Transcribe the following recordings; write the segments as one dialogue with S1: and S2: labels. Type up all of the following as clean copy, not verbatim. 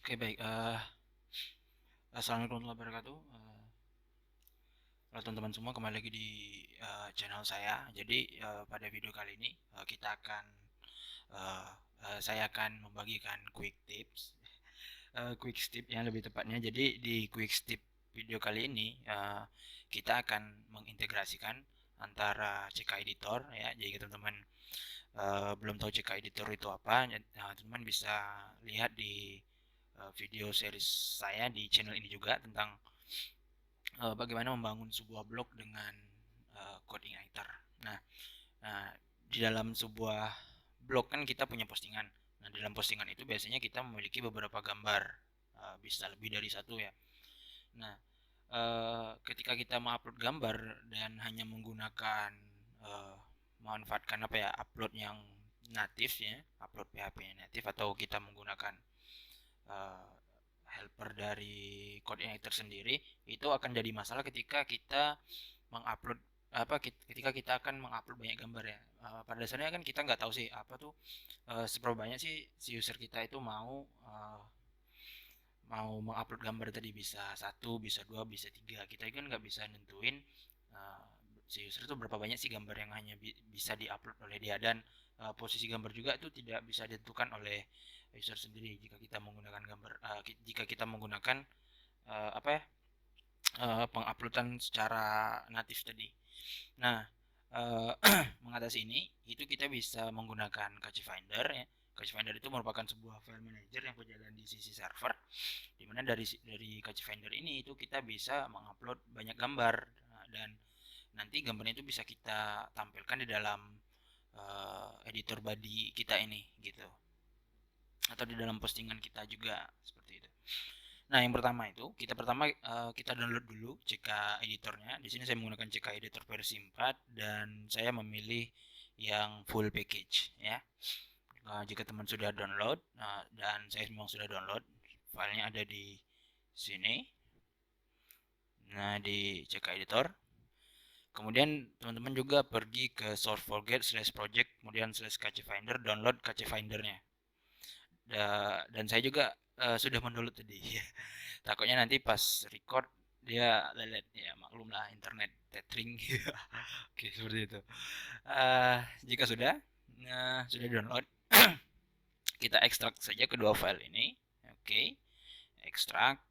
S1: Oke, baik. Assalamualaikum warahmatullahi wabarakatuh. Halo teman-teman semua, kembali lagi di channel saya. Jadi pada video kali ini uh, saya akan membagikan quick tip yang lebih tepatnya. Jadi di quick tip video kali ini kita akan mengintegrasikan antara CK Editor ya. Jadi teman-teman belum tahu CK Editor itu apa, teman-teman bisa lihat di video series saya di channel ini juga tentang bagaimana membangun sebuah blog dengan CodeIgniter. Nah, di dalam sebuah blog kan kita punya postingan. Nah, di dalam postingan itu biasanya kita memiliki beberapa gambar, bisa lebih dari satu ya. Nah, ketika kita mengupload gambar dan hanya menggunakan memanfaatkan upload yang natif ya, upload PHP natif, atau kita menggunakan uh, helper dari CodeIgniter sendiri, itu akan jadi masalah ketika kita mengupload ketika kita akan mengupload banyak gambar ya. Pada dasarnya kan kita nggak tahu sih seberapa banyak sih si user kita itu mau mengupload gambar tadi, bisa satu, bisa dua, bisa tiga. Kita kan nggak bisa nentuin uh, si user itu berapa banyak sih gambar yang hanya bisa diupload oleh dia, dan posisi gambar juga itu tidak bisa ditentukan oleh user sendiri jika kita menggunakan uh, apa ya penguploadan secara natif tadi. Nah, mengatasi ini itu kita bisa menggunakan Cache Finder ya. Cache Finder itu merupakan sebuah file manager yang berjalan di sisi server, dimana dari Cache Finder ini itu kita bisa mengupload banyak gambar. Dan nanti gambarnya itu bisa kita tampilkan di dalam editor body kita ini gitu, atau di dalam postingan kita juga seperti itu. Nah, yang pertama itu kita download dulu CK editornya. Di sini saya menggunakan CK editor versi 4 dan saya memilih yang full package ya. Jika teman sudah download, dan saya memang sudah download, filenya ada di sini. Nah, di CK editor. Kemudian teman-teman juga pergi ke source forget /project kemudian /cache finder, download cache findernya. Dan saya juga sudah mendownload tadi. Takutnya nanti pas record dia lelet ya, maklum lah internet tethering. Oke, seperti itu. Jika sudah download, kita ekstrak saja kedua file ini. Oke, ekstrak.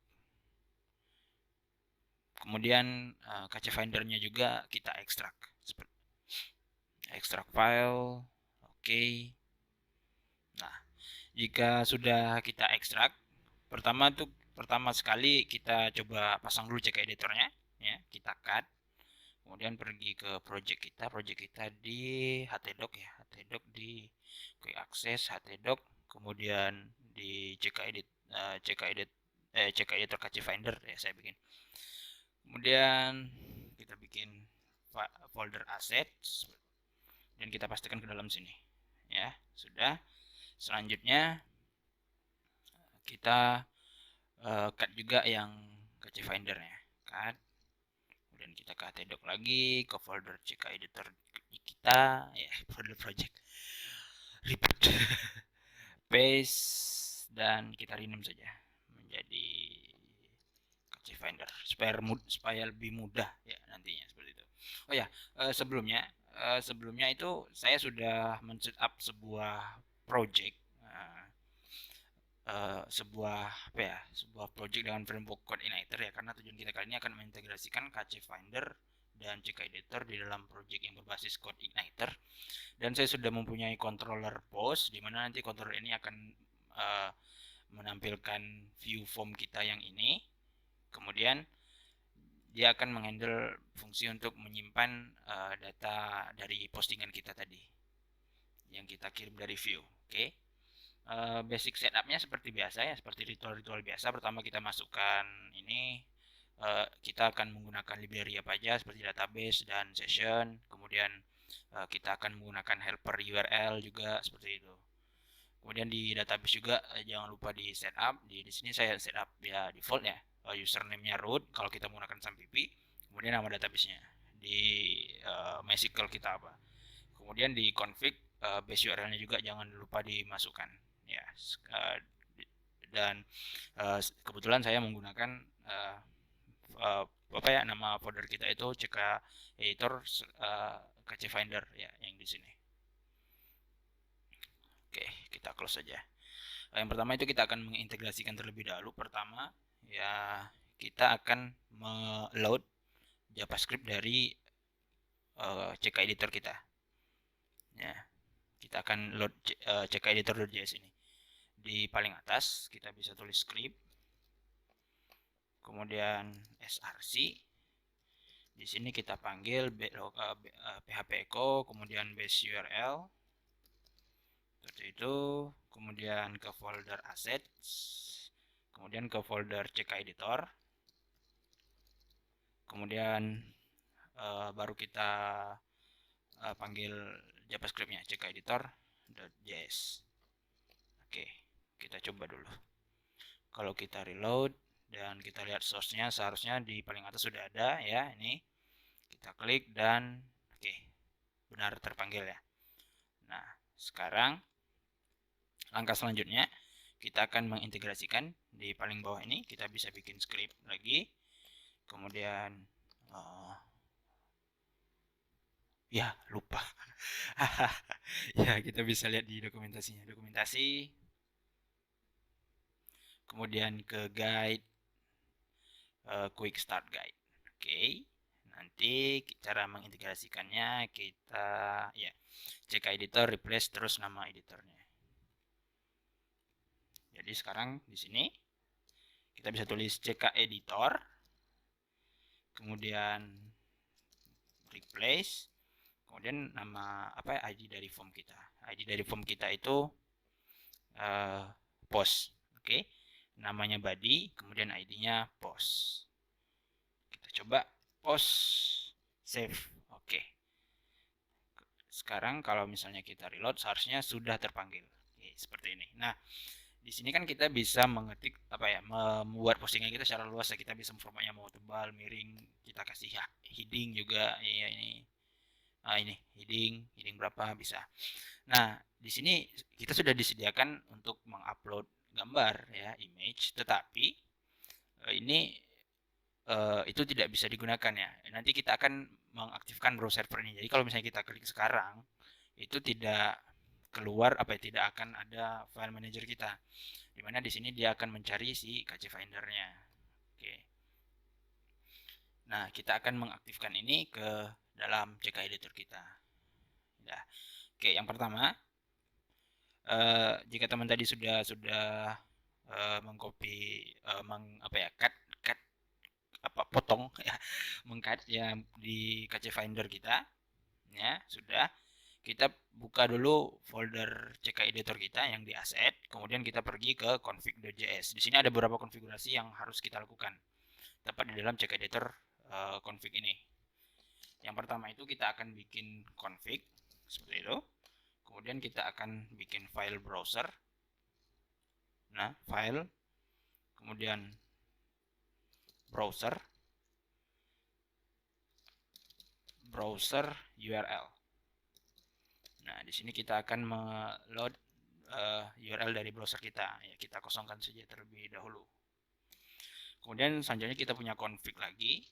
S1: Kemudian cache findernya juga kita ekstrak. Ekstrak file. Oke. Nah, jika sudah kita ekstrak, pertama sekali kita coba pasang dulu CK editornya ya, kita cut, kemudian pergi ke project kita di htdoc ya, htdoc di quick access htdoc, kemudian di CK editor cache finder ya saya bikin, kemudian kita bikin folder asset dan kita pastikan ke dalam sini ya. Sudah, selanjutnya kita cut juga yang cache findernya, cut. Kemudian kita ke htdoc lagi, ke folder CK editor kita ya, folder project, repeat, paste, dan kita rename saja menjadi cache finder supaya lebih mudah ya nantinya, seperti itu. Oh ya, sebelumnya itu saya sudah men-setup sebuah project, sebuah project dengan framework CodeIgniter ya, karena tujuan kita kali ini akan mengintegrasikan Cache Finder dan CK Editor di dalam project yang berbasis CodeIgniter. Dan saya sudah mempunyai controller post, di mana nanti controller ini akan menampilkan view form kita yang ini. Kemudian dia akan menghandle fungsi untuk menyimpan data dari postingan kita tadi yang kita kirim dari view. Oke. Basic setupnya seperti biasa ya, seperti ritual-ritual biasa. Pertama kita masukkan ini, kita akan menggunakan library apa aja seperti database dan session. Kemudian kita akan menggunakan helper URL juga seperti itu. Kemudian di database juga jangan lupa di setup. Di sini saya setup ya default ya, username-nya root kalau kita menggunakan SAMPP. Kemudian nama database-nya di MySQL kita apa. Kemudian di config base URL-nya juga jangan lupa dimasukkan ya. dan kebetulan saya menggunakan apa ya, nama folder kita itu CK editor KC Finder ya, yang di sini. Oke, kita close saja. Yang pertama itu kita akan mengintegrasikan terlebih dahulu. Pertama ya, kita akan meload JavaScript dari CK editor kita. Ya, kita akan load CK editor.js ini. Di paling atas kita bisa tulis script, kemudian src. Di sini kita panggil php echo, kemudian base URL seperti itu, kemudian ke folder assets, kemudian ke folder CK editor, kemudian baru kita panggil JavaScriptnya CK editor.js. Oke, kita coba dulu. Kalau kita reload dan kita lihat source-nya, seharusnya di paling atas sudah ada ya. Ini kita klik dan oke, benar terpanggil ya. Nah, sekarang langkah selanjutnya kita akan mengintegrasikan. Di paling bawah ini kita bisa bikin script lagi, kemudian ya lupa. Ya, kita bisa lihat di dokumentasinya, dokumentasi, kemudian ke guide, quick start guide. Oke, nanti cara mengintegrasikannya kita ya CK editor replace terus nama editornya. Jadi sekarang di sini kita bisa tulis CK editor, kemudian replace, kemudian nama apa ya, ID dari form kita. ID dari form kita itu post. Oke, namanya body, kemudian ID-nya post. Kita coba post, save. Oke, sekarang kalau misalnya kita reload seharusnya sudah terpanggil. Oke, seperti ini. Nah, di sini kan kita bisa mengetik apa ya, membuat postingan kita secara luas ya. Kita bisa formatnya mau tebal, miring, kita kasih heading juga ya, ini heading berapa bisa. Nah, di sini kita sudah disediakan untuk mengupload gambar ya, image, tetapi ini itu tidak bisa digunakan ya. Nanti kita akan mengaktifkan browser server ini. Jadi kalau misalnya kita klik sekarang, itu tidak keluar apa ya, tidak akan ada file manager kita. Dimana di sini dia akan mencari si KC Finder-nya. Oke. Nah, kita akan mengaktifkan ini ke dalam CK editor kita. Ya. Oke, yang pertama, jika teman tadi sudah mengcopy, cut apa potong ya, mengcut ya di KC Finder kita, ya sudah. Kita buka dulu folder CK editor kita yang di asset, kemudian kita pergi ke config.js. Di sini ada beberapa konfigurasi yang harus kita lakukan tepat di dalam CK editor config ini. Yang pertama itu kita akan bikin config seperti itu. Kemudian kita akan bikin file browser. Nah, file, kemudian browser URL. Nah, di sini kita akan meload URL dari browser kita. Ya, kita kosongkan saja terlebih dahulu. Kemudian selanjutnya kita punya config lagi.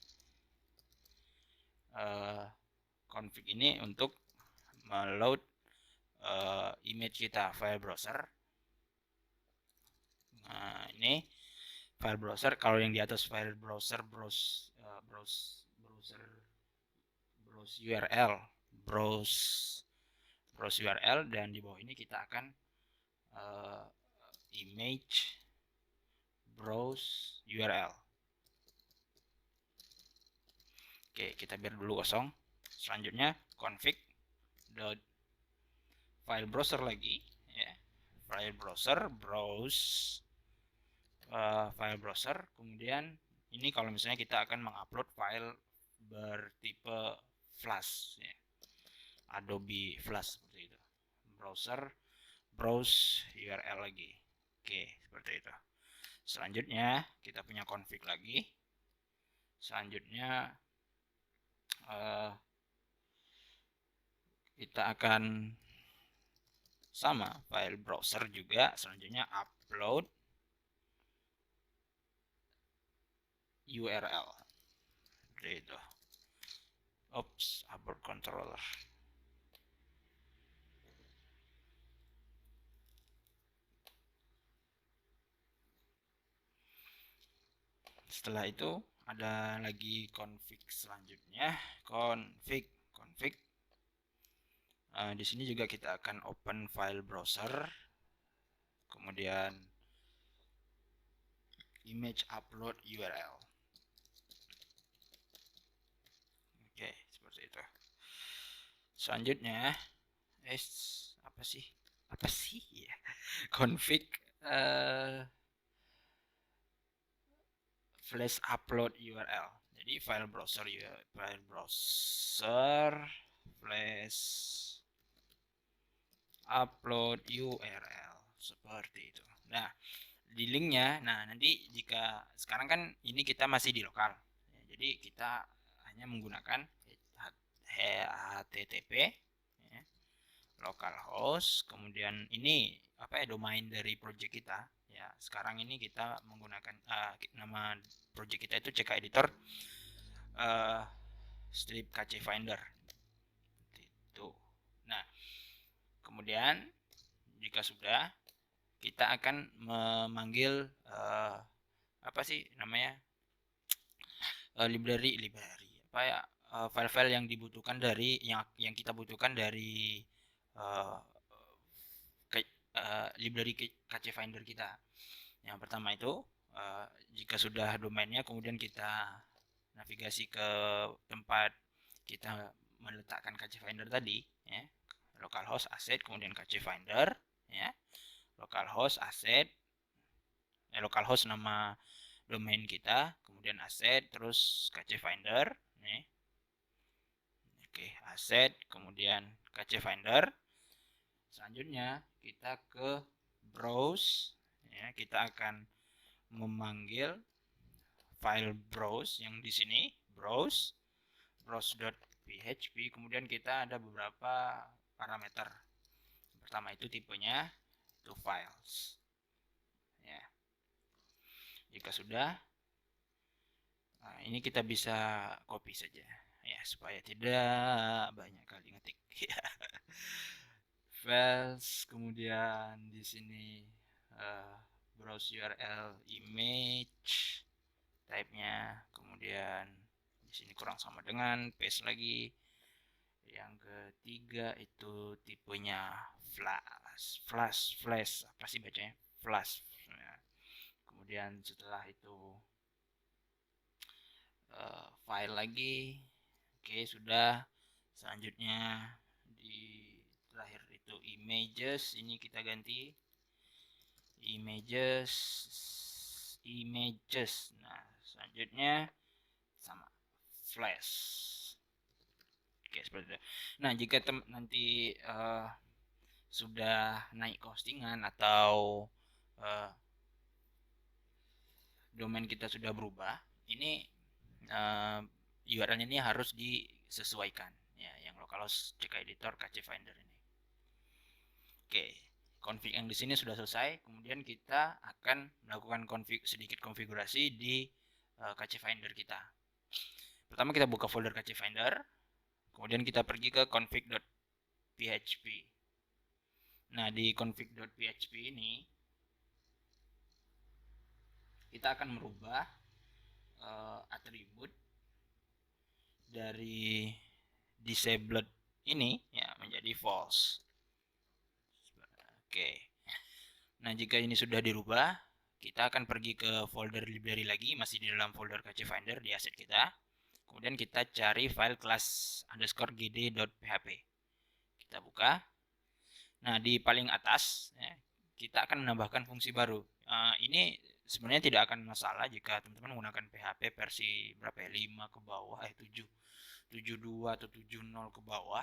S1: Config ini untuk meload image kita, file browser. Nah, ini file browser. Kalau yang di atas file browser, browse URL, browse URL, dan di bawah ini kita akan image browse URL. Oke, kita biar dulu kosong. Selanjutnya config dot file browser lagi ya, file browser browse file browser. Kemudian ini kalau misalnya kita akan mengupload file bertipe Flash ya, Adobe Flash seperti itu. Browser browse URL lagi. Oke, seperti itu. Selanjutnya kita punya config lagi. Selanjutnya kita akan sama file browser juga. Selanjutnya upload URL. Itu. Oops, abort controller. Setelah itu ada lagi config selanjutnya, config. Di sini juga kita akan open file browser, kemudian image upload URL. Oke, seperti itu. Selanjutnya, apa sih ya? Config flash upload URL. Jadi file browser flash upload URL seperti itu. Nah, di linknya, nanti jika sekarang kan ini kita masih di lokal, jadi kita hanya menggunakan HTTP ya, localhost, kemudian ini domain dari project kita ya. Sekarang ini kita menggunakan nama project kita itu CK Editor strip KC Finder itu. Nah, kemudian jika sudah, kita akan memanggil library apa ya, file-file yang dibutuhkan dari yang kita butuhkan dari library KC Finder kita. Yang pertama itu jika sudah domainnya, kemudian kita navigasi ke tempat kita meletakkan KC Finder tadi ya, localhost asset, kemudian KC Finder ya, localhost asset, localhost nama domain kita, kemudian asset, terus KC Finder nih. Oke, asset, kemudian KC Finder. Selanjutnya kita ke browse ya, kita akan memanggil file browse yang di sini, browse.php, kemudian kita ada beberapa parameter. Pertama itu tipenya itu files ya. Jika sudah, ini kita bisa copy saja ya, supaya tidak banyak kali ngetik ya. Files, kemudian di sini browse URL image type-nya, kemudian di sini kurang sama dengan paste lagi. Yang ketiga itu tipenya flash apa sih bacanya, flash ya. Kemudian setelah itu file lagi. Oke, sudah. Selanjutnya di terakhir itu images, ini kita ganti images. Nah, selanjutnya sama flash. Oke, seperti itu. Nah, jika nanti sudah naik ke hostingan atau domain kita sudah berubah, ini URL ini harus disesuaikan ya, yang localhost CK Editor KC Finder ini. Oke, config yang di sini sudah selesai. Kemudian kita akan melakukan sedikit konfigurasi di KC Finder kita. Pertama kita buka folder KC Finder, kemudian kita pergi ke config.php. Nah, di config.php ini kita akan merubah atribut dari disabled ini ya menjadi false. Oke. Nah, jika ini sudah dirubah, kita akan pergi ke folder library lagi, masih di dalam folder KC Finder di asset kita. Kemudian kita cari file class_gd.php. Kita buka. Nah, di paling atas ya, kita akan menambahkan fungsi baru. Ini sebenarnya tidak akan masalah jika teman-teman menggunakan PHP versi berapa ya, 5 ke bawah, 7.2 atau 7.0 ke bawah.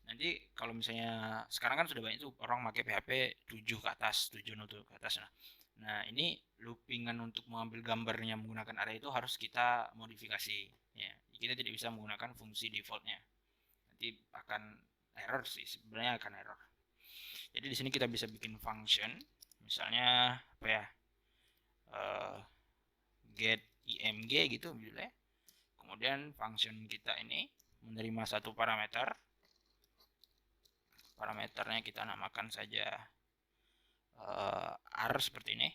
S1: Nanti kalau misalnya sekarang kan sudah banyak tuh orang pakai PHP 7 ke atas, 7.0 ke atas. Nah, ini loopingan untuk mengambil gambarnya menggunakan array itu harus kita modifikasi ya. Kita tidak bisa menggunakan fungsi defaultnya. Nanti akan error sih, sebenarnya akan error. Jadi di sini kita bisa bikin function, misalnya apa ya, get img gitu misalnya. Kemudian function kita ini menerima satu parameter. Parameternya kita namakan saja R seperti ini.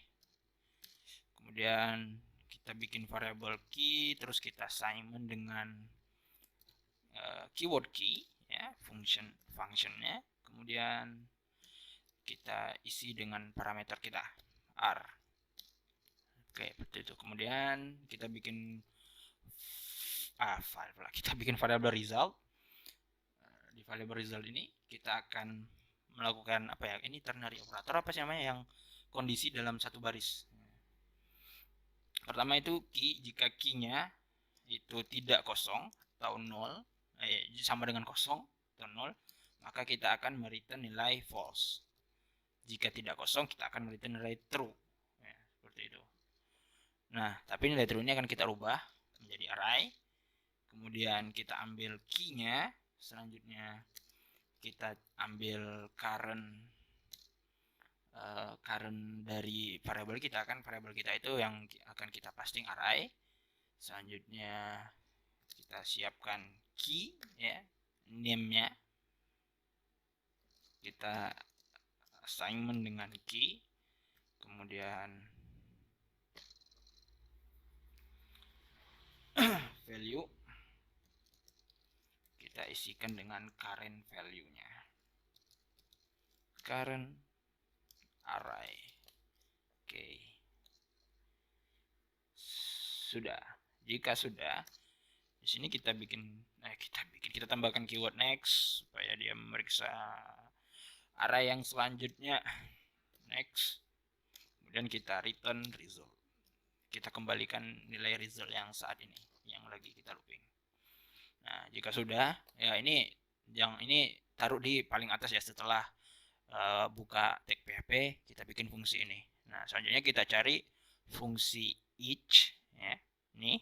S1: Kemudian kita bikin variable key, terus kita assignment dengan keyword key ya, functionnya. Kemudian kita isi dengan parameter kita R. Oke, seperti itu. Kemudian kita bikin kita bikin variable result. Di variable result ini kita akan melakukan apa ya, ini ternary operator apa sih namanya, yang kondisi dalam satu baris. Pertama itu key, jika key-nya itu tidak kosong atau 0, sama dengan kosong atau 0, maka kita akan mereturn nilai false. Jika tidak kosong, kita akan mereturn nilai true ya, seperti itu. Nah, tapi nilai true ini akan kita rubah menjadi array. Kemudian kita ambil key-nya, selanjutnya kita ambil current dari variabel kita, kan variabel kita itu yang akan kita passing array. Selanjutnya kita siapkan key ya, name-nya kita assignment dengan key. Kemudian value kita isikan dengan current value-nya, current array. Oke. Sudah. Jika sudah, di sini kita tambahkan keyword next supaya dia memeriksa array yang selanjutnya. Next. Kemudian kita return result. Kita kembalikan nilai result yang saat ini, yang lagi kita looping. Nah, jika sudah, ya ini taruh di paling atas ya, setelah buka tag PHP, kita bikin fungsi ini. Nah, selanjutnya kita cari fungsi each ya. Ini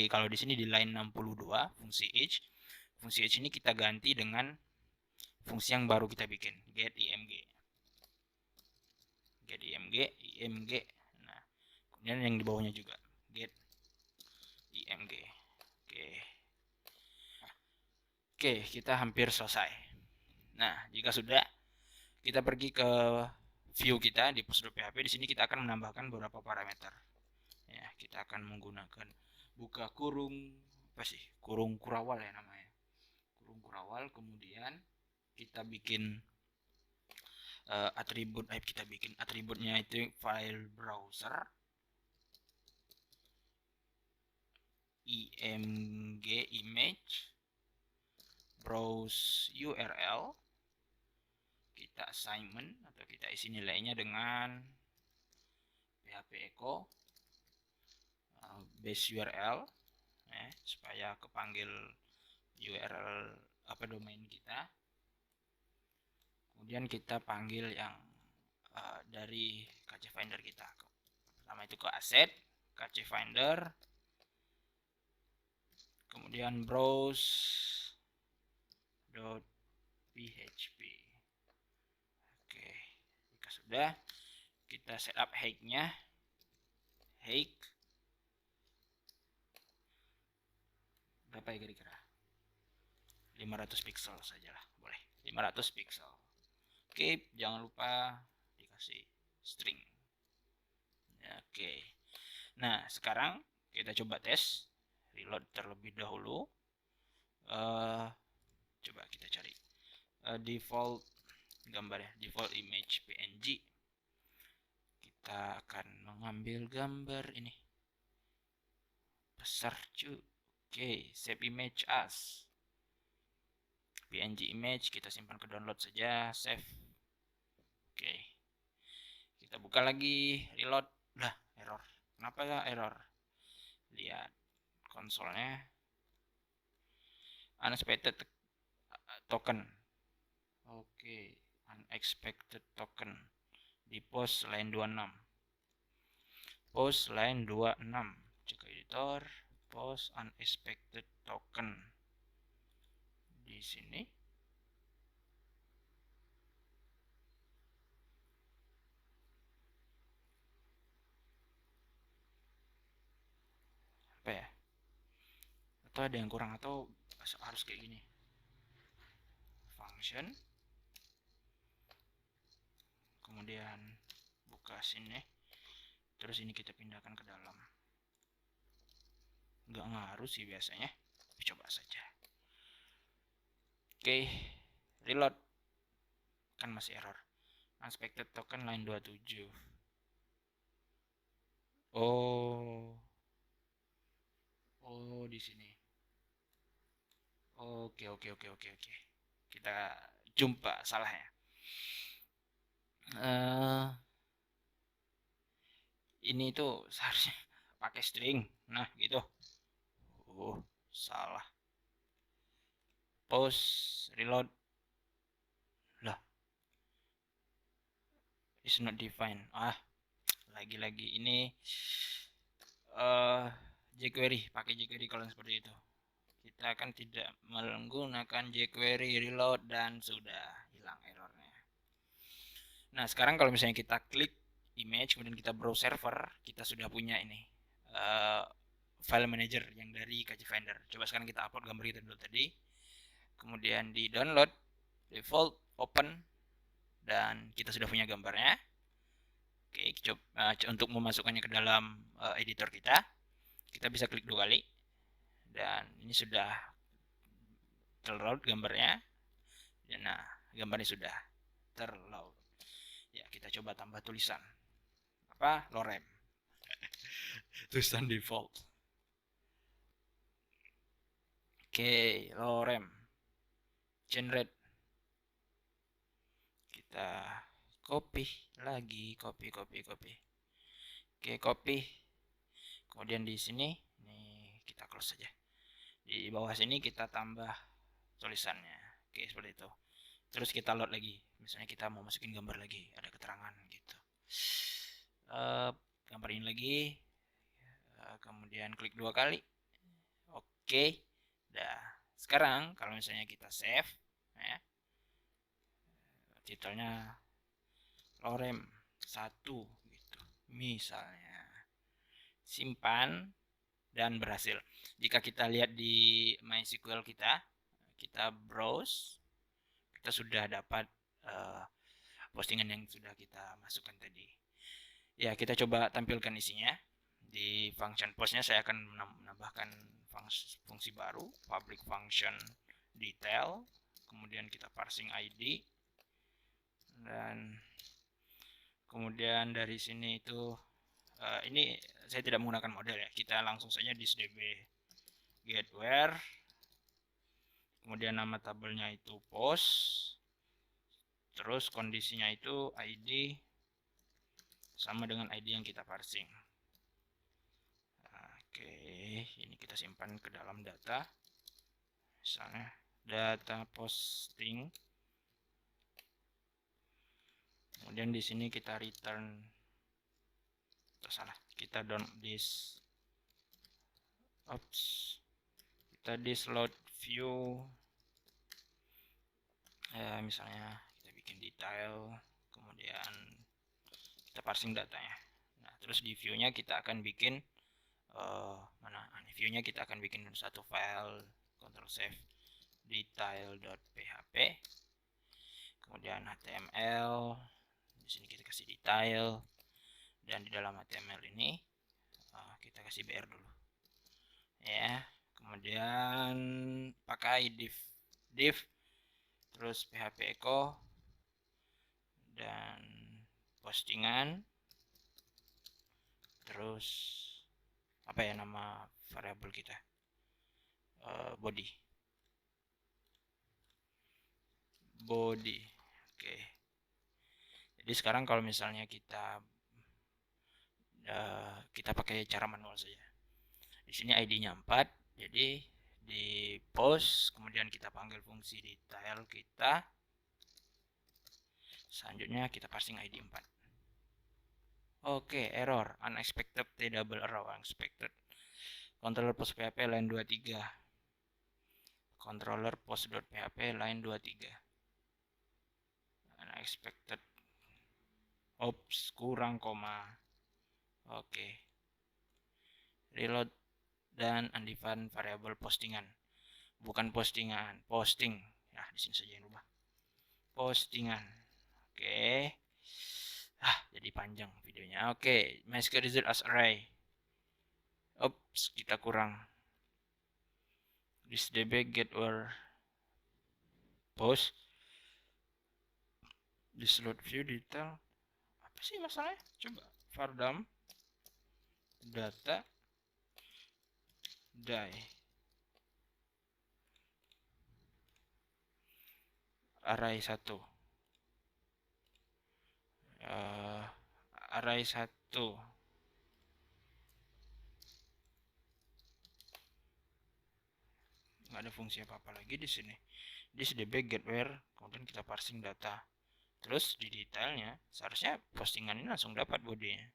S1: kalau di sini di line 62 fungsi each. Fungsi each ini kita ganti dengan fungsi yang baru kita bikin, get img. Get img. Nah, kemudian yang di bawahnya juga get img. Oke, kita hampir selesai. Nah, jika sudah, kita pergi ke view kita di post.php. Di sini kita akan menambahkan beberapa parameter. Ya, kita akan menggunakan buka kurung kurung kurawal ya namanya. Kurung kurawal, kemudian kita bikin atributnya itu file browser img image browse URL. Kita assignment atau kita isi nilainya dengan php echo base URL supaya kepanggil URL domain kita. Kemudian kita panggil yang dari KC Finder kita. Pertama itu ke asset KC Finder, kemudian browse.php. Oke, jika sudah, kita setup height-nya. Height berapa ya kira-kira? 500 pixel sajalah, boleh. 500 pixel. Oke, jangan lupa dikasih string. Oke. Nah, sekarang kita coba tes. Reload terlebih dahulu. Coba kita cari default gambar ya, default image PNG. Kita akan mengambil gambar ini. Besar cuy. Oke, save image as PNG image, kita simpan ke download saja, save. Oke. Kita buka lagi, reload. Lah, error. Kenapa ya error? Lihat konsolnya. Unexpected token. Oke, unexpected token di post line 26. Post line 26. Cek editor, post unexpected token. Di sini. atau ada yang kurang, atau harus kayak gini, function, kemudian buka sini, terus ini kita pindahkan ke dalam. Nggak ngaruh sih biasanya, coba saja. Oke, reload, kan masih error. Unexpected token line 27. Oh, di sini. Oke. Kita jumpa salahnya. Ini tuh seharusnya pakai string. Nah, gitu. Salah. Pause, reload. Lah, is not defined. Lagi-lagi ini jQuery, pakai jQuery kalau seperti itu. Kita akan tidak menggunakan jQuery reload dan sudah hilang errornya. Nah, sekarang kalau misalnya kita klik image, kemudian kita browse server, kita sudah punya ini file manager yang dari KC Finder. Coba sekarang kita upload gambar kita dulu tadi, kemudian di download, default, open, dan kita sudah punya gambarnya. Oke, coba untuk memasukkannya ke dalam editor kita bisa klik 2 kali, dan ini sudah terload gambarnya. Nah, gambarnya sudah terload. Ya, kita coba tambah tulisan. Apa? Lorem. Tulisan default. Oke, lorem. Generate. Kita copy lagi, copy. Oke, copy. Kemudian di sini, ini kita close saja. Di bawah sini kita tambah tulisannya. Oke, seperti itu. Terus kita load lagi. Misalnya kita mau masukin gambar lagi, ada keterangan gitu. Gambarin lagi. Kemudian klik 2 kali. Oke. Dah. Sekarang kalau misalnya kita save, ya, titelnya lorem 1 gitu. Misalnya. Simpan dan berhasil. Jika kita lihat di MySQL kita browse, kita sudah dapat postingan yang sudah kita masukkan tadi. Ya, kita coba tampilkan isinya. Di function postnya saya akan menambahkan fungsi baru, public function detail, kemudian kita parsing ID, dan kemudian dari sini itu ini saya tidak menggunakan model ya, kita langsung saja di db get where, kemudian nama tabelnya itu post, terus kondisinya itu ID sama dengan ID yang kita parsing. Oke, ini kita simpan ke dalam data, misalnya data posting. Kemudian di sini kita return, kita down this, kita load view, misalnya kita bikin detail, kemudian kita parsing datanya. Nah, terus di view-nya kita akan bikin view-nya kita akan bikin satu file, Ctrl save detail.php, kemudian HTML. Di sini kita kasih detail, dan di dalam HTML ini kita kasih BR dulu, ya. Kemudian pakai div, terus php echo, dan postingan, terus apa ya nama variabel kita, body. Oke. Jadi sekarang kalau misalnya kita pakai cara manual saja. Di sini ID-nya 4, jadi di post, kemudian kita panggil fungsi detail kita. Selanjutnya kita parsing ID 4. Oke, error, unexpected double arrow, unexpected. Controller post PHP line 23. Controller post.php line 23. Unexpected. Kurang koma. Oke. Reload dan undefined variable postingan. Bukan postingan, posting. Ya, di sini saja yang rubah. Postingan. Oke. Jadi panjang videonya. Oke, MySQL result as array. Oops, kita kurang. This db get or post. This load view detail. Apa sih masalahnya? Coba. Vardam data die array 1. Array 1. Nggak ada fungsi apa-apa lagi di sini. This db get where, kemudian kita parsing data. Terus di detailnya seharusnya postingan ini langsung dapat bodinya.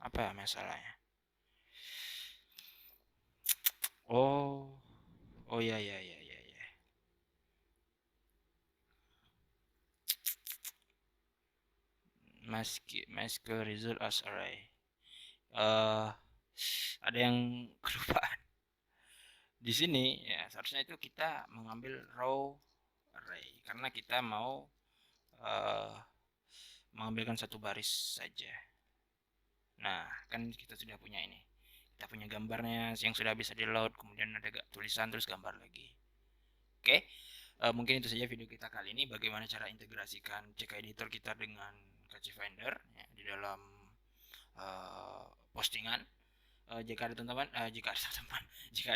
S1: Apa ya masalahnya? Oh ya. MySQL result as array. Ada yang kelupaan. Di sini ya seharusnya itu kita mengambil row array karena kita mau mengambilkan satu baris saja. Nah, kan kita sudah punya ini. Kita punya gambarnya yang sudah bisa di-load, kemudian ada tulisan terus gambar lagi. Oke. Mungkin itu saja video kita kali ini, bagaimana cara integrasikan CK editor kita dengan KC Finder ya, di dalam postingan. Jika ada teman-teman, jika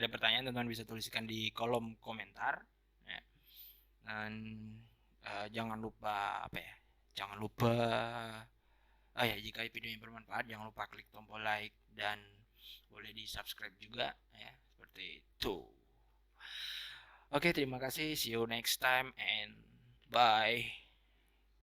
S1: ada pertanyaan, teman-teman bisa tuliskan di kolom komentar ya. Dan jangan lupa jika videonya bermanfaat, jangan lupa klik tombol like dan boleh di subscribe juga ya, seperti itu. Oke, terima kasih, see you next time and bye.